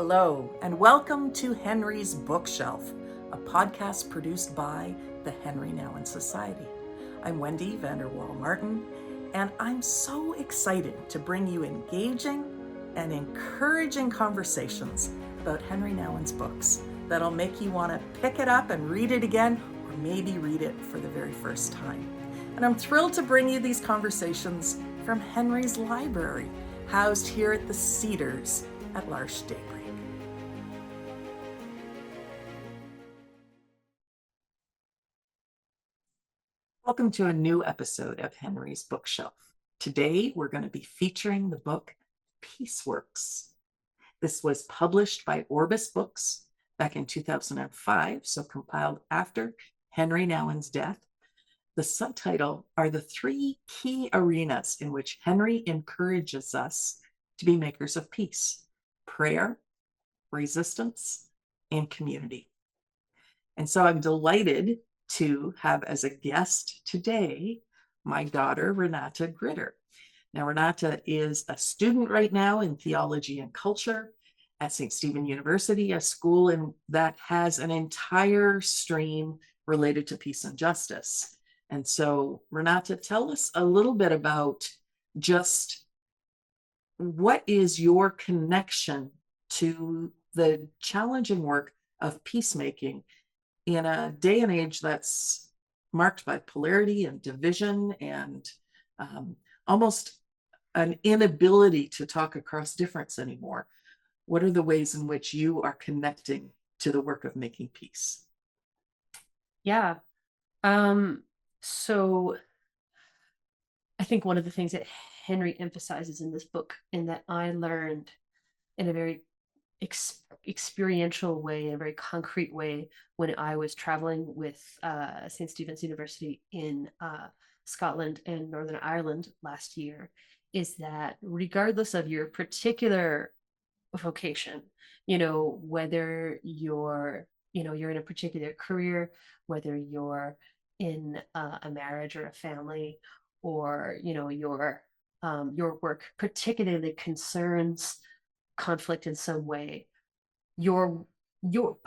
Hello, and welcome to Henry's Bookshelf, a podcast produced by the Henri Nouwen Society. I'm Wendy VanderWal Martin, and I'm so excited to bring you engaging and encouraging conversations about Henri Nouwen's books that'll make you want to pick it up and read it again, or maybe read it for the very first time. And I'm thrilled to bring you these conversations from Henry's library, housed here at the Cedars at L'Arche Daybreak. Welcome to a new episode of Henry's Bookshelf. Today, we're going to be featuring the book Peacework. This was published by Orbis Books back in 2005, so compiled after Henri Nouwen's death. The subtitle are the three key arenas in which Henry encourages us to be makers of peace: prayer, resistance, and community. And so I'm delighted to have as a guest today my daughter, Renate Gritter. Now, Renate is a student right now in theology and culture at St. Stephen University, a school that has an entire stream related to peace and justice. And so, Renate, tell us a little bit about just what is your connection to the challenging work of peacemaking in a day and age that's marked by polarity and division and almost an inability to talk across difference anymore. What are the ways in which you are connecting to the work of making peace? Yeah. So I think one of the things that Henry emphasizes in this book, and that I learned in a very experiential way, in a very concrete way, when I was traveling with St. Stephen's University in Scotland and Northern Ireland last year, is that regardless of your particular vocation, whether you're in a particular career, whether you're in a marriage or a family, or your work particularly concerns conflict in some way, your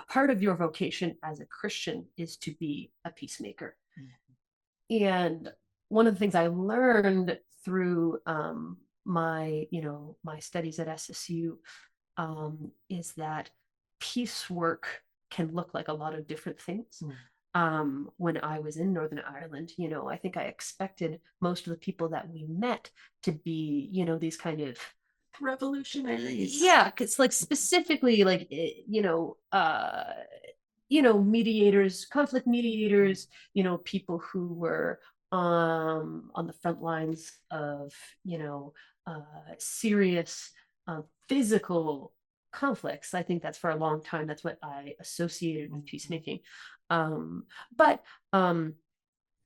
part of your vocation as a Christian is to be a peacemaker. Mm-hmm. And one of the things I learned through my studies at SSU is that peacework can look like a lot of different things. When I was in Northern Ireland, I think I expected most of the people that we met to be, these kind of revolutionaries. Yeah, because specifically mediators, conflict mediators, people who were on the front lines of serious physical conflicts. I think that's for a long time, that's what I associated with peacemaking. But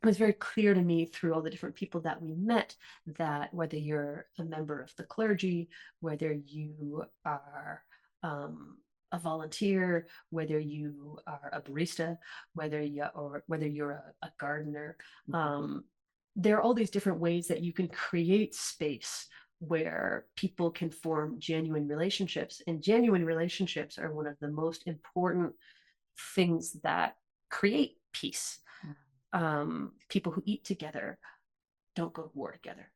it was very clear to me through all the different people that we met that whether you're a member of the clergy, whether you are a volunteer, whether you are a barista, whether you're a gardener, there are all these different ways that you can create space where people can form genuine relationships. And genuine relationships are one of the most important things that create peace. People who eat together don't go to war together.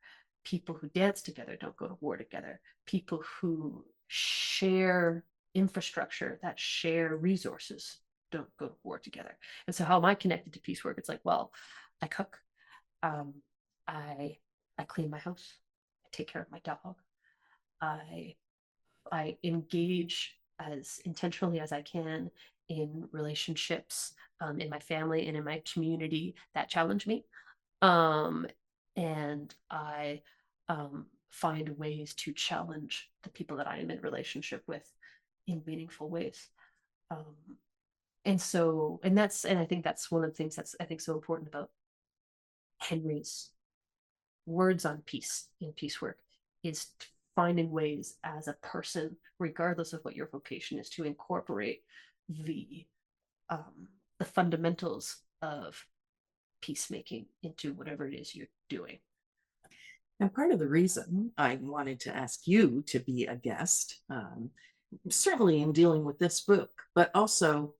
People who dance together don't go to war together. People who share infrastructure, that share resources, don't go to war together. And so how am I connected to peace work? It's like, well, I cook. I clean my house. I take care of my dog. I engage as intentionally as I can in relationships in my family and in my community that challenge me. And I find ways to challenge the people that I am in relationship with in meaningful ways. And I think that's one of the things that's, I think, so important about Henry's words on peace in Peacework, is finding ways as a person, regardless of what your vocation is, to incorporate the fundamentals of peacemaking into whatever it is you're doing. And part of the reason I wanted to ask you to be a guest certainly in dealing with this book, but also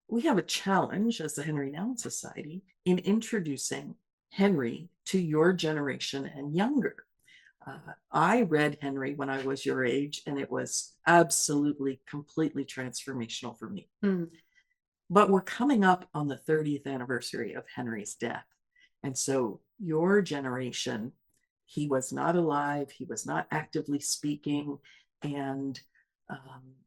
we have a challenge as the Henri Nouwen Society in introducing Henri to your generation and younger. I read Henri when I was your age, and it was absolutely, completely transformational for me. Mm. But we're coming up on the 30th anniversary of Henri's death. And so your generation, he was not alive, he was not actively speaking. And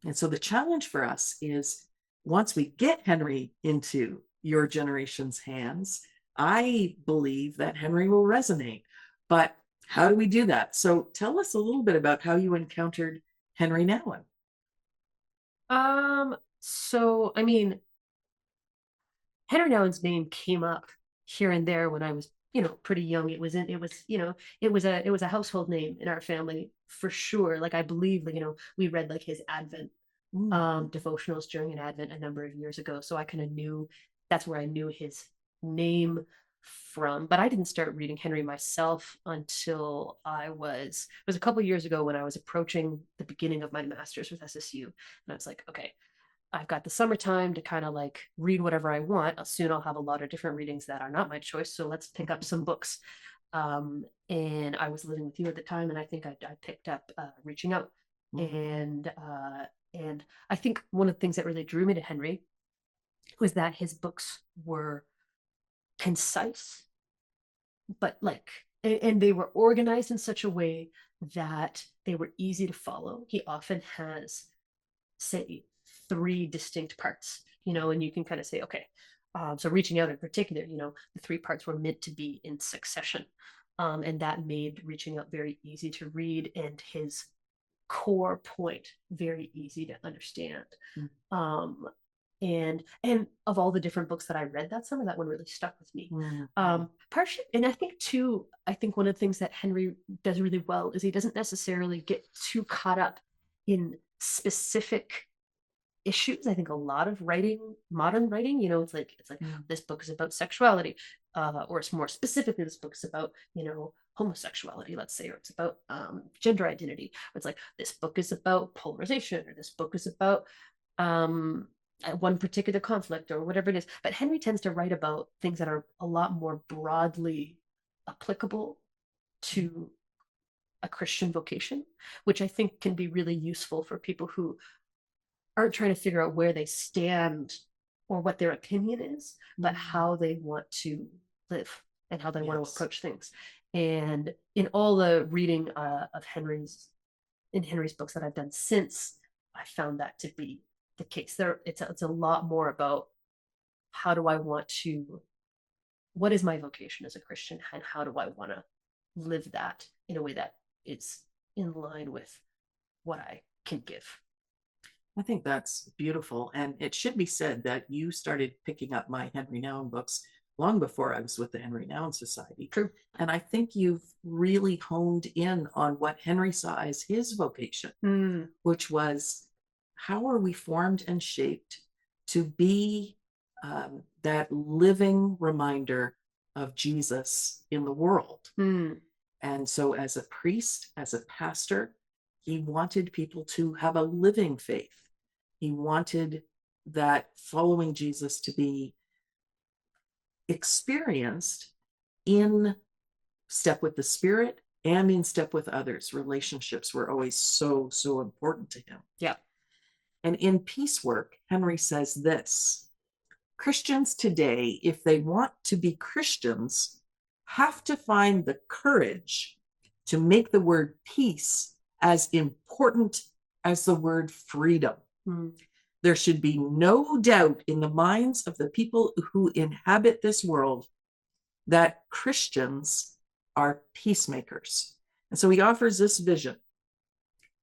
and so the challenge for us is once we get Henri into your generation's hands, I believe that Henri will resonate. But how do we do that? So tell us a little bit about how you encountered Henri Nouwen. So I mean, Henri Nouwen's name came up here and there when I was, pretty young. It was a household name in our family for sure. Like I believe, like, we read like his Advent Mm. devotionals during an Advent a number of years ago. So I kind of knew that's where I knew his name from. But I didn't start reading Henri myself until it was a couple years ago when I was approaching the beginning of my master's with SSU. And I was like, okay, I've got the summertime to kind of like read whatever I want. Soon I'll have a lot of different readings that are not my choice. So let's pick up some books. And I was living with you at the time, and I think I picked up Reaching Out. Mm. And I think one of the things that really drew me to Henri was that his books were concise, but like, and they were organized in such a way that they were easy to follow. He often has, say, three distinct parts, and you can kind of say, okay, so Reaching Out in particular, the three parts were meant to be in succession. And that made Reaching Out very easy to read, and his core point very easy to understand. Mm. And of all the different books that I read that summer, that one really stuck with me. Partially, and I think too, I think one of the things that Henri does really well is he doesn't necessarily get too caught up in specific issues. I think a lot of writing, modern writing, it's like this book is about sexuality, or it's more specifically this book is about homosexuality, let's say, or it's about gender identity. Or it's like this book is about polarization, or this book is about one particular conflict, or whatever it is. But Henri tends to write about things that are a lot more broadly applicable to a Christian vocation, which I think can be really useful for people who aren't trying to figure out where they stand or what their opinion is, but how they want to live and how they want to approach things. And in all the reading of Henri's books that I've done since, I found that to be the case. It's a lot more about how do I want to, what is my vocation as a Christian, and how do I want to live that in a way that is in line with what I can give. I think that's beautiful. And it should be said that you started picking up my Henri Nouwen books long before I was with the Henri Nouwen Society. True. And I think you've really honed in on what Henri saw as his vocation, which was how are we formed and shaped to be that living reminder of Jesus in the world. And so as a priest, as a pastor, he wanted people to have a living faith. He wanted that following Jesus to be experienced in step with the Spirit and in step with others. Relationships were always so, so important to him. Yeah. And in Peacework, Henri says this: Christians today, if they want to be Christians, have to find the courage to make the word peace as important as the word freedom. There should be no doubt in the minds of the people who inhabit this world that Christians are peacemakers. And so he offers this vision.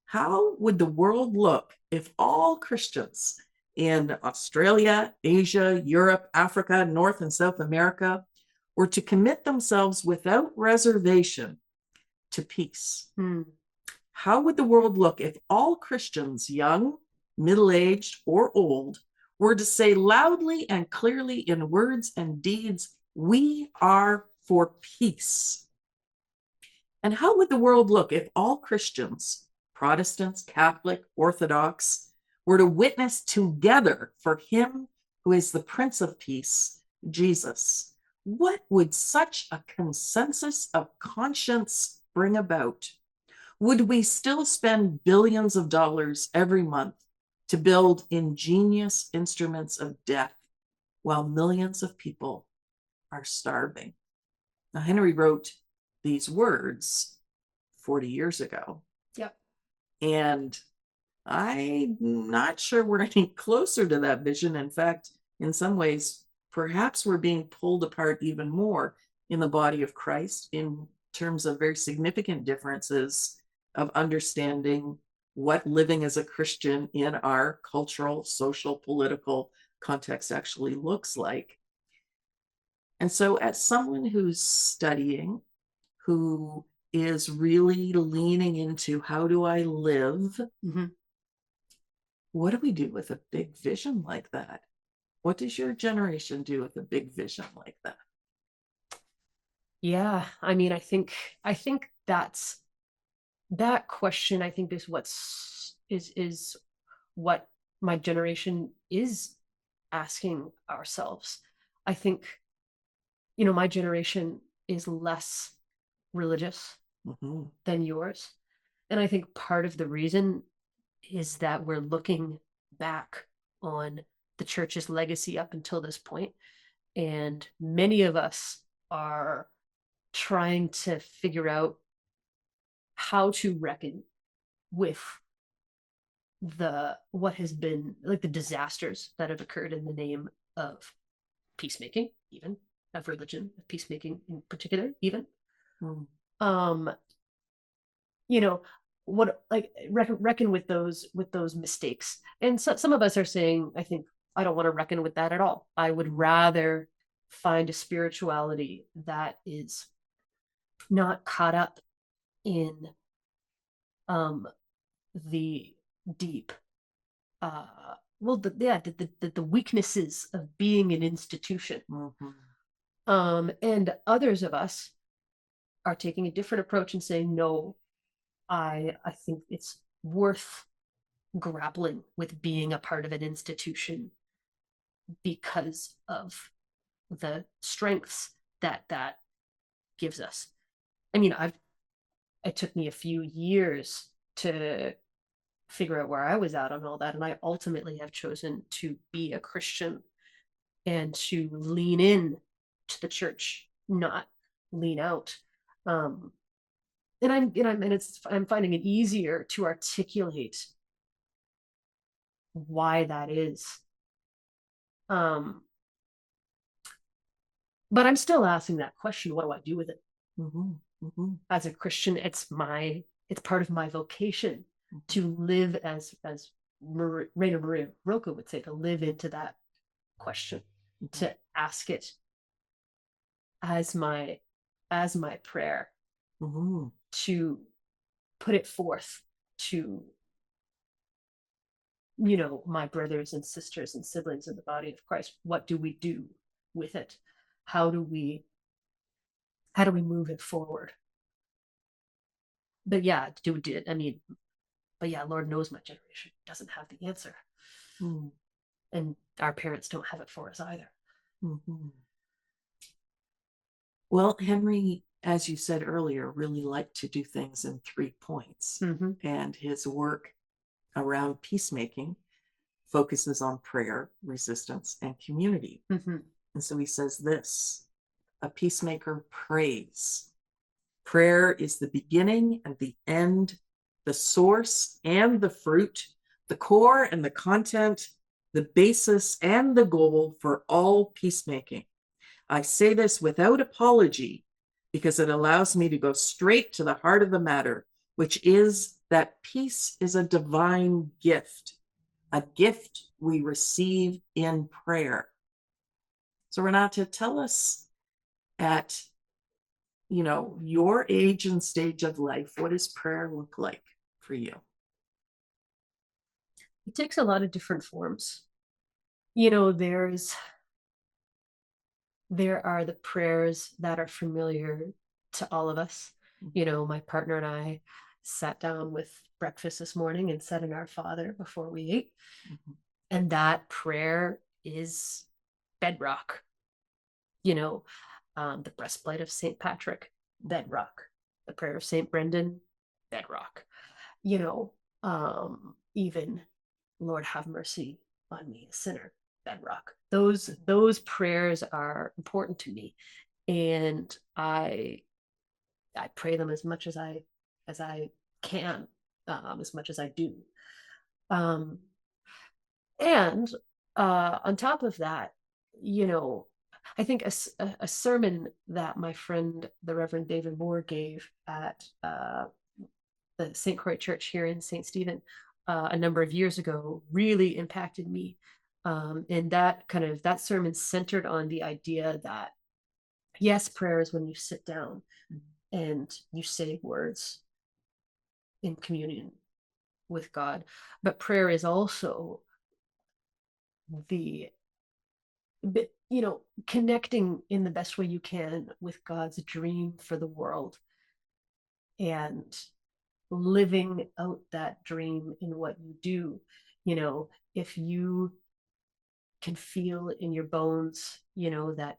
How would the world look if all Christians in Australia, Asia, Europe, Africa, North and South America were to commit themselves without reservation to peace? How would the world look if all Christians, young, middle-aged, or old, were to say loudly and clearly in words and deeds, we are for peace? And how would the world look if all Christians, Protestants, Catholic, Orthodox, were to witness together for him who is the Prince of Peace, Jesus, what would such a consensus of conscience bring about? Would we still spend billions of dollars every month to build ingenious instruments of death while millions of people are starving? Now, Henry wrote these words 40 years ago. Yep. And I'm not sure we're any closer to that vision. In fact, in some ways, perhaps we're being pulled apart even more in the body of Christ in terms of very significant differences of understanding what living as a Christian in our cultural, social, political context actually looks like. And so, as someone who's studying, who is really leaning into how do I live, what do we do with a big vision like that? What does your generation do with a big vision like that? Yeah, I mean, I think that's that question, I think, is what my generation is asking ourselves. I think, my generation is less religious than yours. And I think part of the reason is that we're looking back on the church's legacy up until this point, and many of us are trying to figure out how to reckon with what has been like the disasters that have occurred in the name of peacemaking, even of religion, of peacemaking in particular, even. Mm. What, like, reckon with those mistakes. And so some of us are saying, I think, I don't want to reckon with that at all. I would rather find a spirituality that is not caught up in the deep the weaknesses of being an institution. And others of us are taking a different approach and saying, no, I think it's worth grappling with being a part of an institution because of the strengths that gives us. I mean, it took me a few years to figure out where I was at on all that, and I ultimately have chosen to be a Christian and to lean in to the church, not lean out. And I'm finding it easier to articulate why that is. But I'm still asking that question: what do I do with it? As a Christian, it's part of my vocation to live as Rainer Maria Rilke would say, to live into that question, to ask it as my prayer, to put it forth to my brothers and sisters and siblings in the body of Christ. What do we do with it? How do we move it forward? But yeah, Lord knows my generation doesn't have the answer. And our parents don't have it for us either. Well, Henry, as you said earlier, really liked to do things in 3 points. And his work around peacemaking focuses on prayer, resistance, and community. And so he says this: a peacemaker prays. Prayer is the beginning and the end, the source and the fruit, the core and the content, the basis and the goal for all peacemaking. I say this without apology because it allows me to go straight to the heart of the matter, which is that peace is a divine gift, a gift we receive in prayer. So Renate, tell us, at your age and stage of life, what does prayer look like for you? It takes a lot of different forms. There are the prayers that are familiar to all of us. My partner and I sat down with breakfast this morning and said an Our Father before we ate. Mhm. And that prayer is bedrock. You know, the breastplate of St. Patrick, bedrock. The prayer of St. Brendan, bedrock. You know, even Lord have mercy on me, a sinner, bedrock. Those prayers are important to me, and I pray them as much as I can, as much as I do. Um, and on top of that, you know, I think a sermon that my friend, the Reverend David Moore, gave at the St. Croix Church here in St. Stephen a number of years ago really impacted me. And that sermon centered on the idea that yes, prayer is when you sit down and you say words in communion with God, but prayer is also the connecting in the best way you can with God's dream for the world and living out that dream in what you do. If you can feel in your bones, that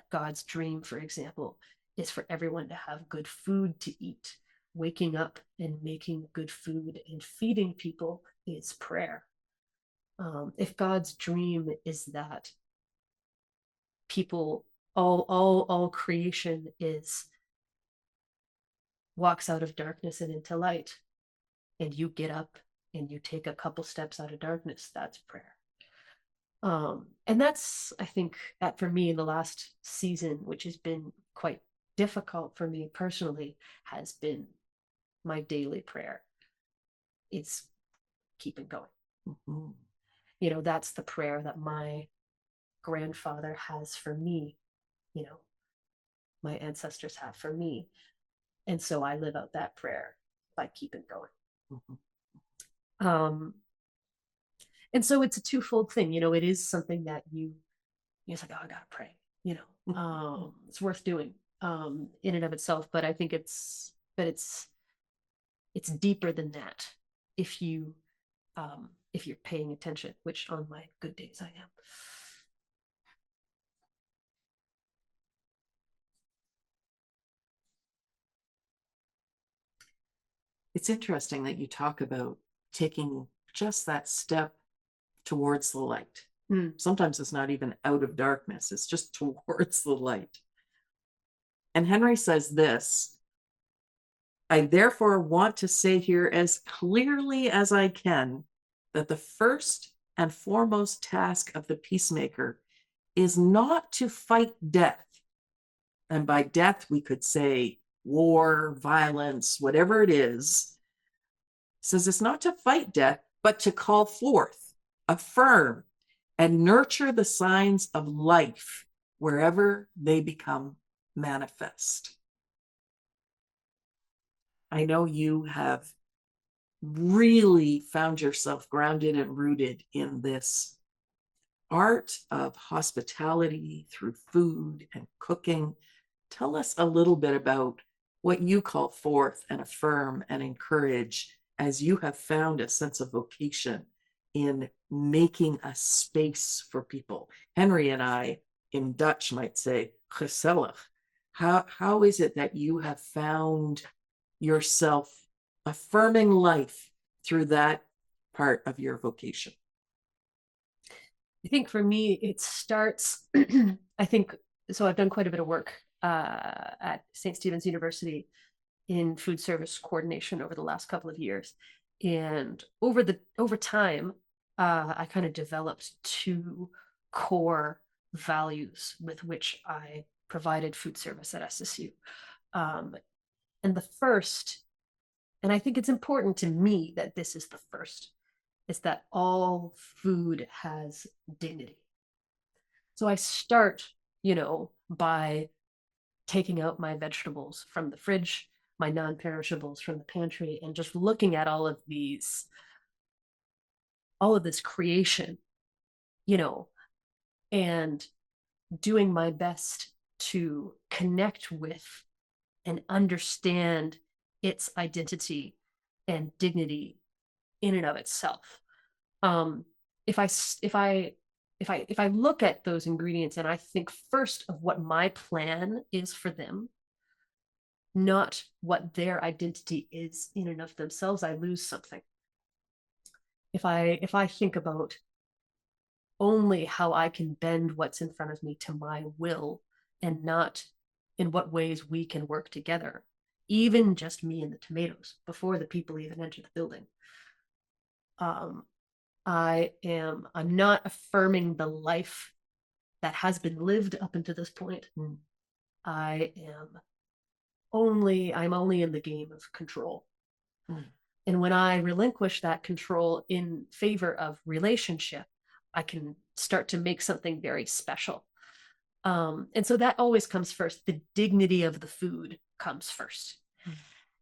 God's dream, for example, is for everyone to have good food to eat. Waking up and making good food and feeding people is prayer. If God's dream is that people, all creation is walks out of darkness and into light, and you get up and you take a couple steps out of darkness, that's prayer. And that's, I think, that for me in the last season, which has been quite difficult for me personally, has been my daily prayer. It's keeping going. Mm-hmm. That's the prayer that my grandfather has for me, you know, my ancestors have for me. And so I live out that prayer by keeping going. Mm-hmm. And so it's a twofold thing. It is something that it's like, oh, I gotta pray. It's worth doing in and of itself. But I think it's deeper than that if you're paying attention, which on my good days I am. It's interesting that you talk about taking just that step towards the light. Sometimes it's not even out of darkness, it's just towards the light. And Henri says this: I therefore want to say here as clearly as I can that the first and foremost task of the peacemaker is not to fight death. And by death, we could say war, violence, whatever it is. Says it's not to fight death, but to call forth, affirm, and nurture the signs of life wherever they become manifest. I know you have really found yourself grounded and rooted in this art of hospitality through food and cooking. Tell us a little bit about what you call forth and affirm and encourage as you have found a sense of vocation in making a space for people. Henri and I, in Dutch, might say gezellig. How is it that you have found yourself affirming life through that part of your vocation? I think for me, it starts, I think, so I've done quite a bit of work at St. Stephen's University in food service coordination over the last couple of years. And over time, I kind of developed two core values with which I provided food service at SSU. And the first, and I think it's important to me that this is the first, is that all food has dignity. So I start, by taking out my vegetables from the fridge, my non-perishables from the pantry, and just looking at all of this creation, and doing my best to connect with and understand its identity and dignity in and of itself. If I look at those ingredients and I think first of what my plan is for them, not what their identity is in and of themselves, I lose something. If I think about only how I can bend what's in front of me to my will and not in what ways we can work together, even just me and the tomatoes before the people even enter the building. I'm not affirming the life that has been lived up until this point. I'm only in the game of control. And when I relinquish that control in favor of relationship, I can start to make something very special. And so that always comes first. The dignity of the food comes first.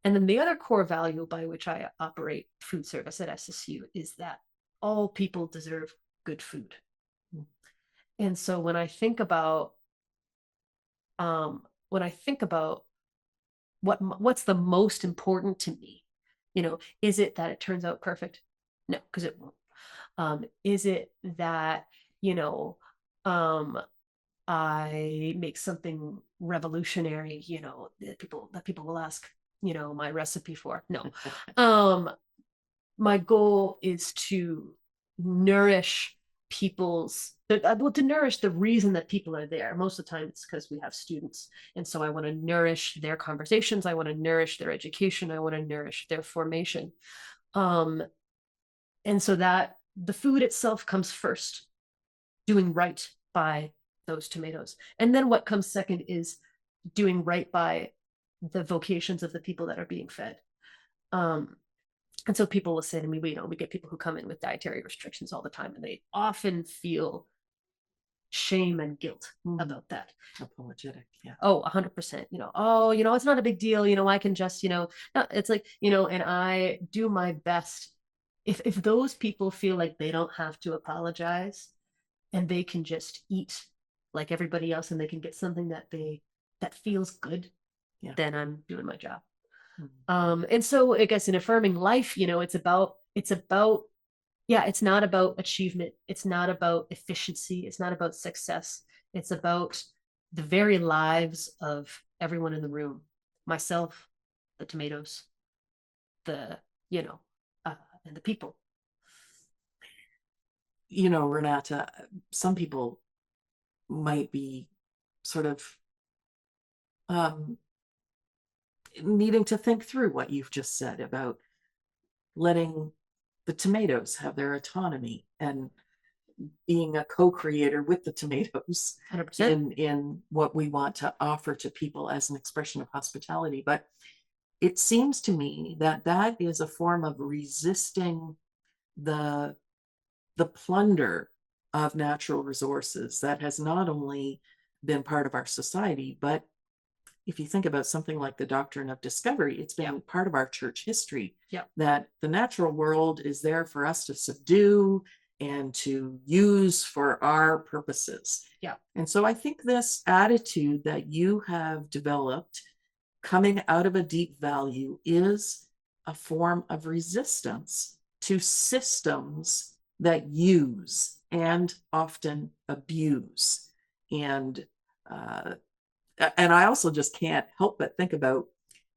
And then the other core value by which I operate food service at SSU is that all people deserve good food. And so when I think about what's the most important to me, is it that it turns out perfect? No, because it won't. Is it that, I make something revolutionary, that people will ask, my recipe for? No. My goal is to nourish to nourish the reason that people are there. Most of the time it's because we have students. And so I want to nourish their conversations. I want to nourish their education. I want to nourish their formation. And so that the food itself comes first, doing right by those tomatoes. And then what comes second is doing right by the vocations of the people that are being fed. And so people will say to me, we get people who come in with dietary restrictions all the time, and they often feel shame and guilt about that. Apologetic, yeah. Oh, 100%. It's not a big deal. I can just, no, it's like, and I do my best. If those people feel like they don't have to apologize and they can just eat like everybody else and they can get something that feels good, then I'm doing my job. And so I guess in affirming life, it's about it's not about achievement. It's not about efficiency. It's not about success. It's about the very lives of everyone in the room, myself, the tomatoes, the, and the people. Renate, some people might be sort of needing to think through what you've just said about letting the tomatoes have their autonomy and being a co-creator with the tomatoes 100%. in what we want to offer to people as an expression of hospitality. But it seems to me that that is a form of resisting the plunder of natural resources that has not only been part of our society, but if you think about something like the doctrine of discovery, it's been part of our church history, that the natural world is there for us to subdue and to use for our purposes. And so I think this attitude that you have developed coming out of a deep value is a form of resistance to systems that use and often abuse. And I also just can't help but think about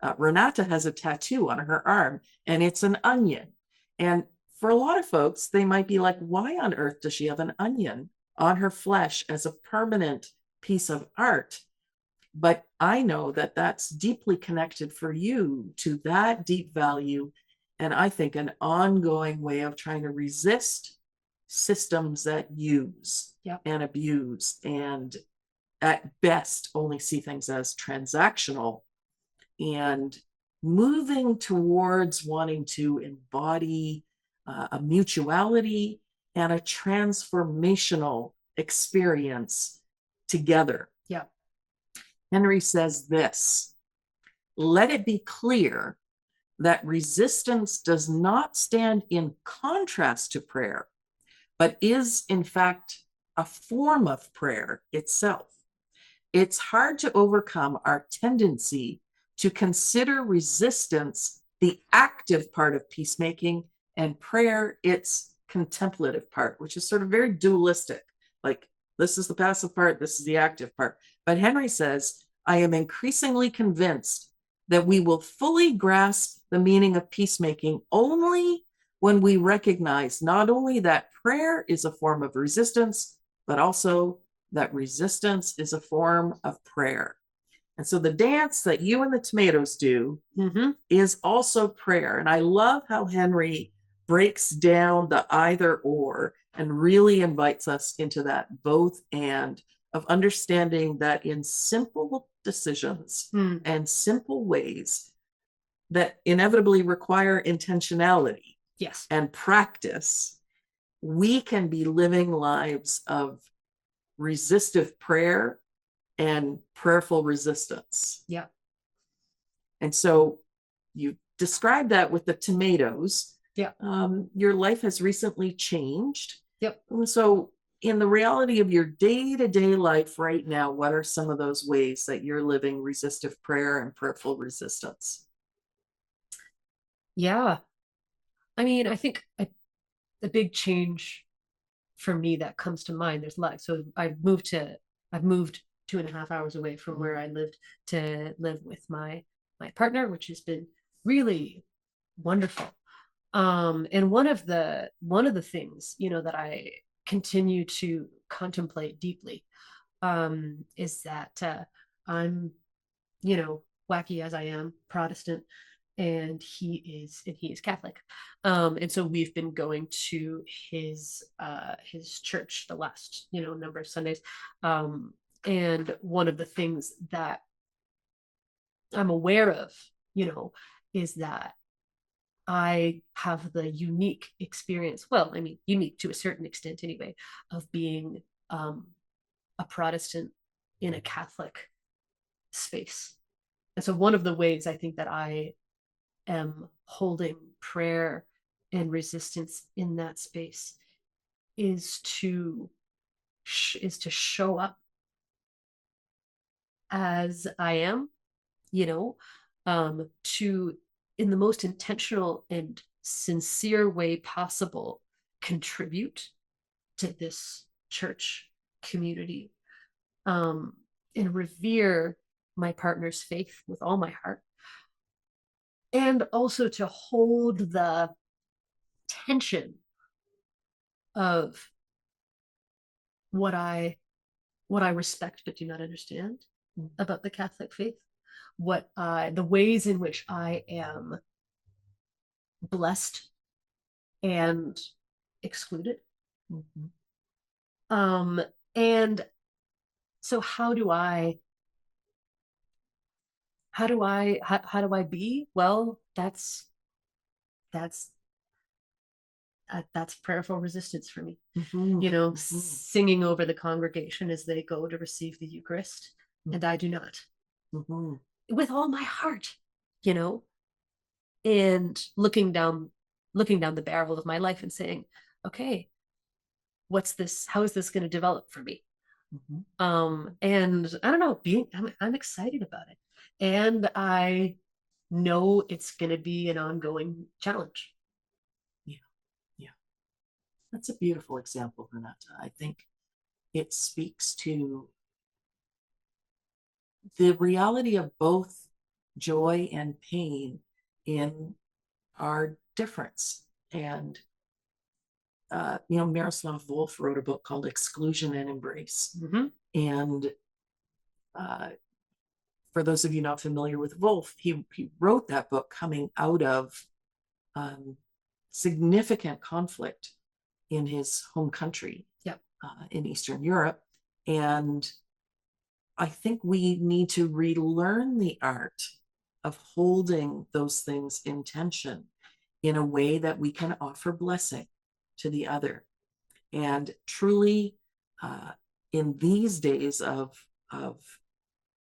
Renate has a tattoo on her arm, and it's an onion. And for a lot of folks, they might be like, why on earth does she have an onion on her flesh as a permanent piece of art? But I know that that's deeply connected for you to that deep value. And I think an ongoing way of trying to resist systems that use and abuse and at best only see things as transactional, and moving towards wanting to embody a mutuality and a transformational experience together. Henri says this: let it be clear that resistance does not stand in contrast to prayer, but is in fact a form of prayer itself. It's hard to overcome our tendency to consider resistance the active part of peacemaking and prayer its contemplative part, which is sort of very dualistic. Like, this is the passive part, this is the active part. But Henri says, I am increasingly convinced that we will fully grasp the meaning of peacemaking only when we recognize not only that prayer is a form of resistance, but also that resistance is a form of prayer. And so the dance that you and the tomatoes do is also prayer. And I love how Henri breaks down the either or and really invites us into that both and of understanding that in simple decisions and simple ways that inevitably require intentionality and practice, we can be living lives of resistive prayer and prayerful resistance. Yeah. And so you described that with the tomatoes. Yeah. Your life has recently changed. Yep. And so in the reality of your day-to-day life right now, what are some of those ways that you're living resistive prayer and prayerful resistance? Yeah. I mean, I think a big change for me that comes to mind, there's a lot. So I've moved 2.5 hours away from where I lived to live with my partner, which has been really wonderful. And one of the things, that I continue to contemplate deeply, is that I'm, wacky as I am, Protestant, and he is Catholic. And so we've been going to his church the last, number of Sundays. And one of the things that I'm aware of, is that I have the unique experience, well, I mean, unique to a certain extent anyway, of being a Protestant in a Catholic space. And so one of the ways I think that I am holding prayer and resistance in that space is to show up as I am, to, in the most intentional and sincere way possible, contribute to this church community, and revere my partner's faith with all my heart, and also to hold the tension of what I respect but do not understand about the Catholic faith, the ways in which I am blessed and excluded. And so how do I be? Well, that's prayerful resistance for me. Singing over the congregation as they go to receive the Eucharist, and I do not, with all my heart, and looking down the barrel of my life and saying, okay, what's this? How is this going to develop for me? And I don't know, I'm excited about it, and I know it's going to be an ongoing challenge. That's a beautiful example, Renate. I think it speaks to the reality of both joy and pain in our difference. And, Miroslav Volf wrote a book called Exclusion and Embrace. And for those of you not familiar with Volf, he wrote that book coming out of significant conflict in his home country, in Eastern Europe. And I think we need to relearn the art of holding those things in tension in a way that we can offer blessing to the other. And truly, in these days of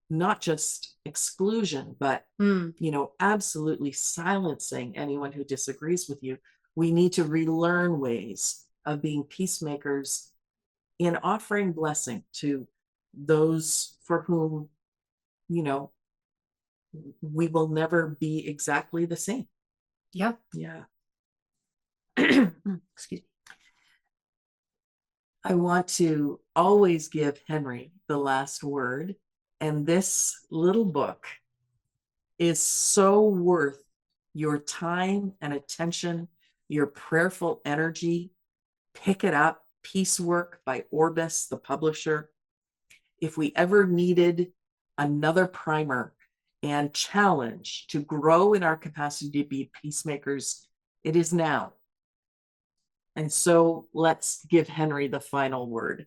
not just exclusion, but absolutely silencing anyone who disagrees with you, we need to relearn ways of being peacemakers in offering blessing to those for whom, we will never be exactly the same. Yeah. Yeah. Excuse me. I want to always give Henri the last word. And this little book is so worth your time and attention, your prayerful energy. Pick it up. Peacework by Orbis, the publisher. If we ever needed another primer and challenge to grow in our capacity to be peacemakers, it is now. And so let's give Henri the final word.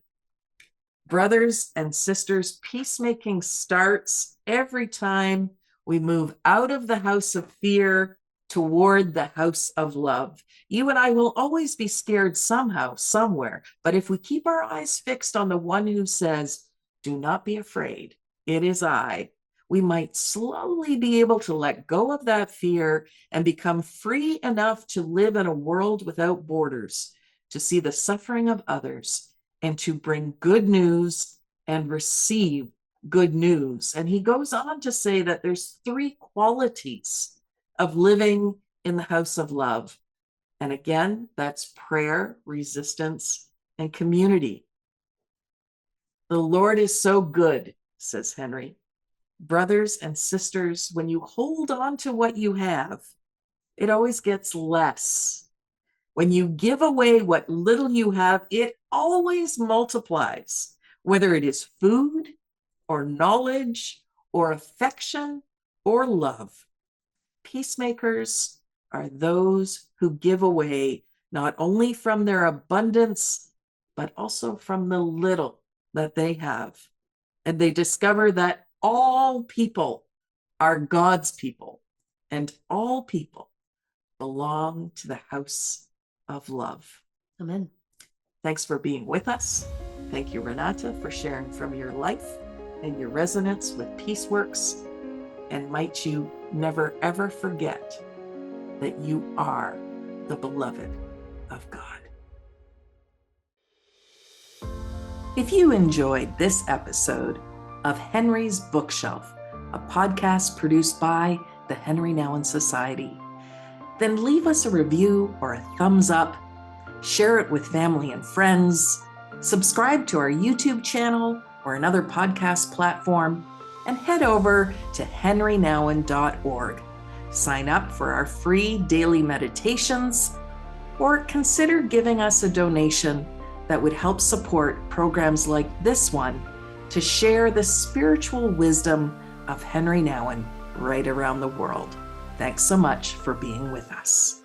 Brothers and sisters, peacemaking starts every time we move out of the house of fear toward the house of love. You and I will always be scared somehow, somewhere. But if we keep our eyes fixed on the one who says, do not be afraid, it is I, we might slowly be able to let go of that fear and become free enough to live in a world without borders, to see the suffering of others, and to bring good news and receive good news. And he goes on to say that there's 3 qualities of living in the house of love. And again, that's prayer, resistance, and community. The Lord is so good, says Henri. Brothers and sisters, when you hold on to what you have, it always gets less. When you give away what little you have, it always multiplies, whether it is food or knowledge or affection or love. Peacemakers are those who give away not only from their abundance, but also from the little that they have. And they discover that all people are God's people, and all people belong to the house of love. Amen. Thanks for being with us. Thank you, Renate, for sharing from your life and your resonance with Peaceworks. And might you never, ever forget that you are the beloved of God. If you enjoyed this episode of Henri's Bookshelf, a podcast produced by the Henri Nouwen Society, then leave us a review or a thumbs up, share it with family and friends, subscribe to our YouTube channel or another podcast platform, and head over to henrinouwen.org. Sign up for our free daily meditations, or consider giving us a donation that would help support programs like this one to share the spiritual wisdom of Henri Nouwen right around the world. Thanks so much for being with us.